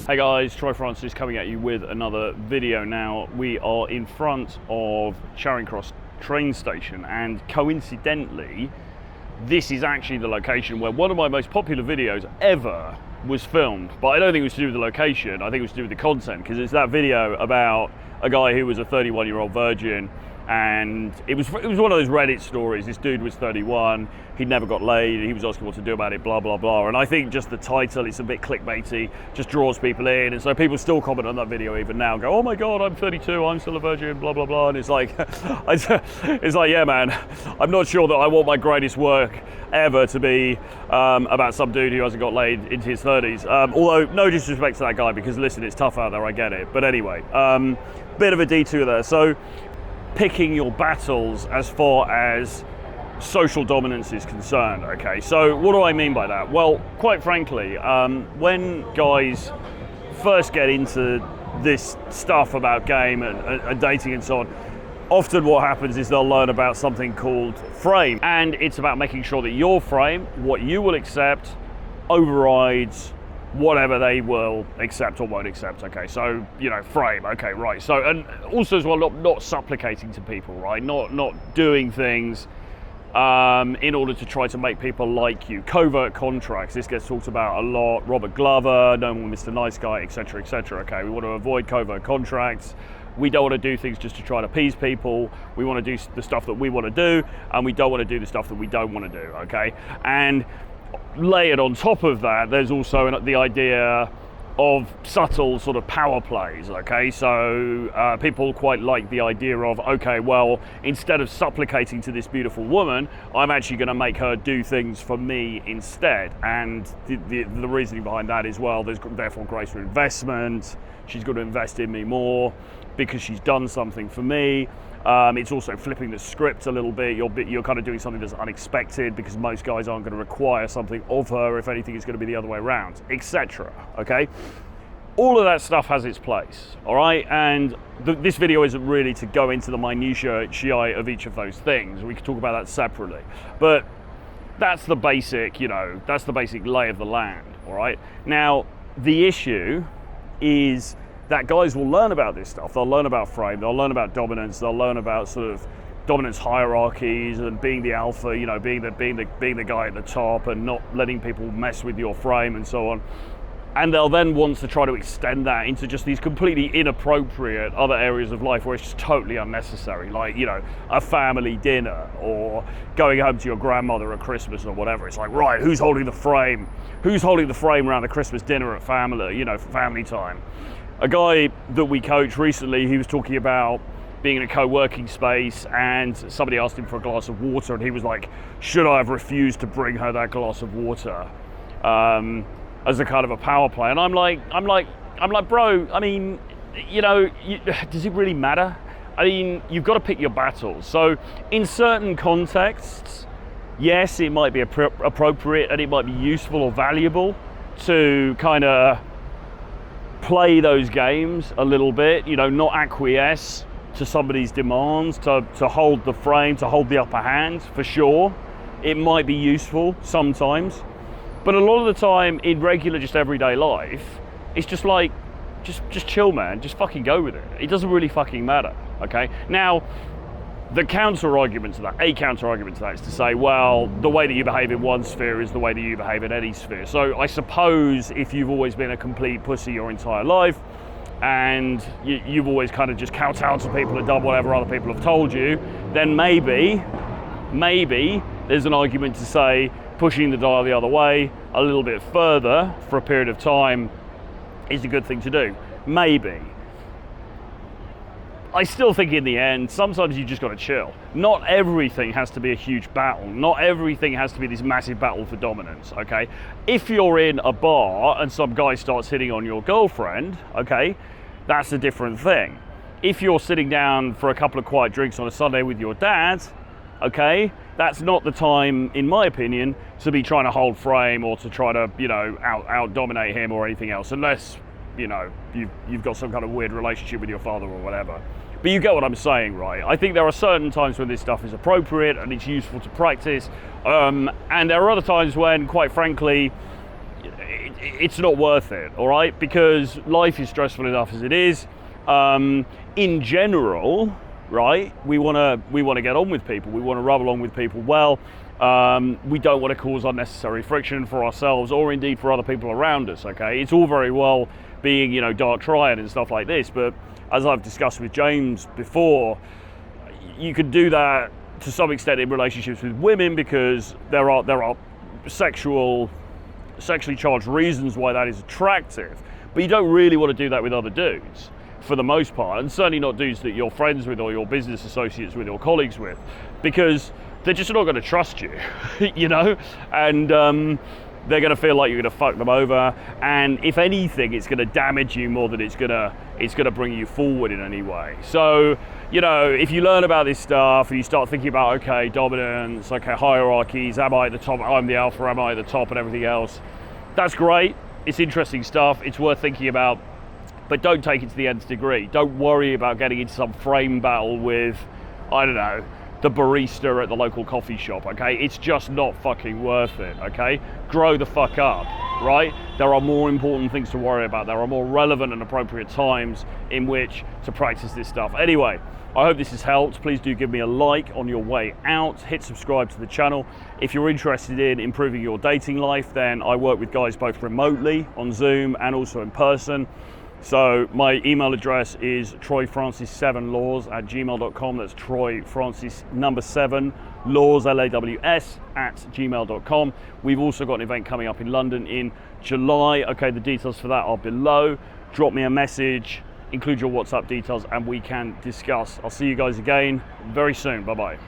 Hey guys, Troy Francis coming at you with another video now. We are in front of Charing Cross train station, and coincidentally, this is actually the location where one of my most popular videos ever was filmed. But I don't think it was to do with the location, I think it was to do with the content, because it's that video about a guy who was a 31-year-old virgin, and it was one of those Reddit stories. This dude was 31, he'd never got laid, he was asking what to do about it, blah blah blah. And I think just the title, it's a bit clickbaity, just draws people in, and so people still comment on that video even now, go, oh my god, I'm 32, I'm still a virgin, blah blah blah. And it's like it's like, yeah man, I'm not sure that I want my greatest work ever to be about some dude who hasn't got laid into his 30s. Although no disrespect to that guy, because listen, it's tough out there, I get it. But anyway, bit of a detour there. So picking your battles as far as social dominance is concerned, okay? So what do I mean by that? Well, quite frankly, when guys first get into this stuff about game and dating and so on, often what happens is they'll learn about something called frame, and it's about making sure that your frame, what you will accept, overrides whatever they will accept or won't accept. Okay, so frame, okay, right. So, and also as well, not supplicating to people, right? Not doing things in order to try to make people like you. Covert contracts, this gets talked about a lot. Robert Glover, No More Mr. Nice Guy, etc., etc. Okay, we want to avoid covert contracts. We don't want to do things just to try to appease people. We want to do the stuff that we want to do, and we don't want to do the stuff that we don't want to do, okay? And layered on top of that, there's also the idea of subtle sort of power plays, okay? So people quite like the idea of, okay, well, instead of supplicating to this beautiful woman, I'm actually going to make her do things for me instead. And the reasoning behind that is, well, there's therefore greater investment. She's going to invest in me more because she's done something for me. It's also flipping the script a little bit. You're kind of doing something that's unexpected, because most guys aren't going to require something of her. If anything, it's going to be the other way around, etc. Okay, all of that stuff has its place, all right. And this video isn't really to go into the minutiae of each of those things. We could talk about that separately, but that's the basic, that's the basic lay of the land, all right. Now, the issue is that guys will learn about this stuff. They'll learn about frame, they'll learn about dominance, they'll learn about sort of dominance hierarchies and being the alpha, being the guy at the top and not letting people mess with your frame and so on. And they'll then want to try to extend that into just these completely inappropriate other areas of life where it's just totally unnecessary, like, a family dinner or going home to your grandmother at Christmas or whatever. It's like, right, who's holding the frame? Who's holding the frame around the Christmas dinner at family, family time? A guy that we coached recently, he was talking about being in a co-working space, and somebody asked him for a glass of water, and he was like, should I have refused to bring her that glass of water as a kind of a power play? And I'm like, bro, I mean, does it really matter? I mean, you've got to pick your battles. So in certain contexts, yes, it might be appropriate and it might be useful or valuable to kind of play those games a little bit, not acquiesce to somebody's demands, to hold the frame, to hold the upper hand, for sure. It might be useful sometimes, but a lot of the time in regular, just everyday life, it's just like, just chill, man, just fucking go with it. It doesn't really fucking matter, okay? Now, the counter argument to that is to say, well, the way that you behave in one sphere is the way that you behave in any sphere. So I suppose if you've always been a complete pussy your entire life, and you've always kind of just kowtowed to people and done whatever other people have told you, then maybe there's an argument to say pushing the dial the other way a little bit further for a period of time is a good thing to do. Maybe. I still think in the end, sometimes you just got to chill. Not everything has to be a huge battle. Not everything has to be this massive battle for dominance, okay? If you're in a bar and some guy starts hitting on your girlfriend, okay, that's a different thing. If you're sitting down for a couple of quiet drinks on a Sunday with your dad, okay, that's not the time, in my opinion, to be trying to hold frame or to try to, out-dominate him or anything else, unless, you've got some kind of weird relationship with your father or whatever. But you get what I'm saying, right? I think there are certain times when this stuff is appropriate and it's useful to practice, and there are other times when, quite frankly, it's not worth it, all right? Because life is stressful enough as it is. In general, right, we want to get on with people. We want to rub along with people well. We don't want to cause unnecessary friction for ourselves or indeed for other people around us, okay? It's all very well being, you know, dark triad and stuff like this, but as I've discussed with James before, you can do that to some extent in relationships with women because there are sexually charged reasons why that is attractive, but you don't really want to do that with other dudes for the most part, and certainly not dudes that you're friends with or your business associates with or colleagues with, because they're just not going to trust you, you know, and they're going to feel like you're going to fuck them over, and if anything, it's going to damage you more than it's going to bring you forward in any way. So, you know, if you learn about this stuff and you start thinking about, okay, dominance, okay, hierarchies, am I at the top, I'm the alpha, am I at the top, and everything else, that's great. It's interesting stuff. It's worth thinking about, but don't take it to the nth degree. Don't worry about getting into some frame battle with, I don't know, the barista at the local coffee shop, okay? It's just not fucking worth it, okay? Grow the fuck up, right? There are more important things to worry about. There are more relevant and appropriate times in which to practice this stuff. Anyway, I hope this has helped. Please do give me a like on your way out. Hit subscribe to the channel. If you're interested in improving your dating life, then I work with guys both remotely on Zoom and also in person. So my email address is troyfrancis7laws@gmail.com. That's troyfrancis7laws, L-A-W-S, @gmail.com. We've also got an event coming up in London in July. Okay, the details for that are below. Drop me a message, include your WhatsApp details, and we can discuss. I'll see you guys again very soon. Bye-bye.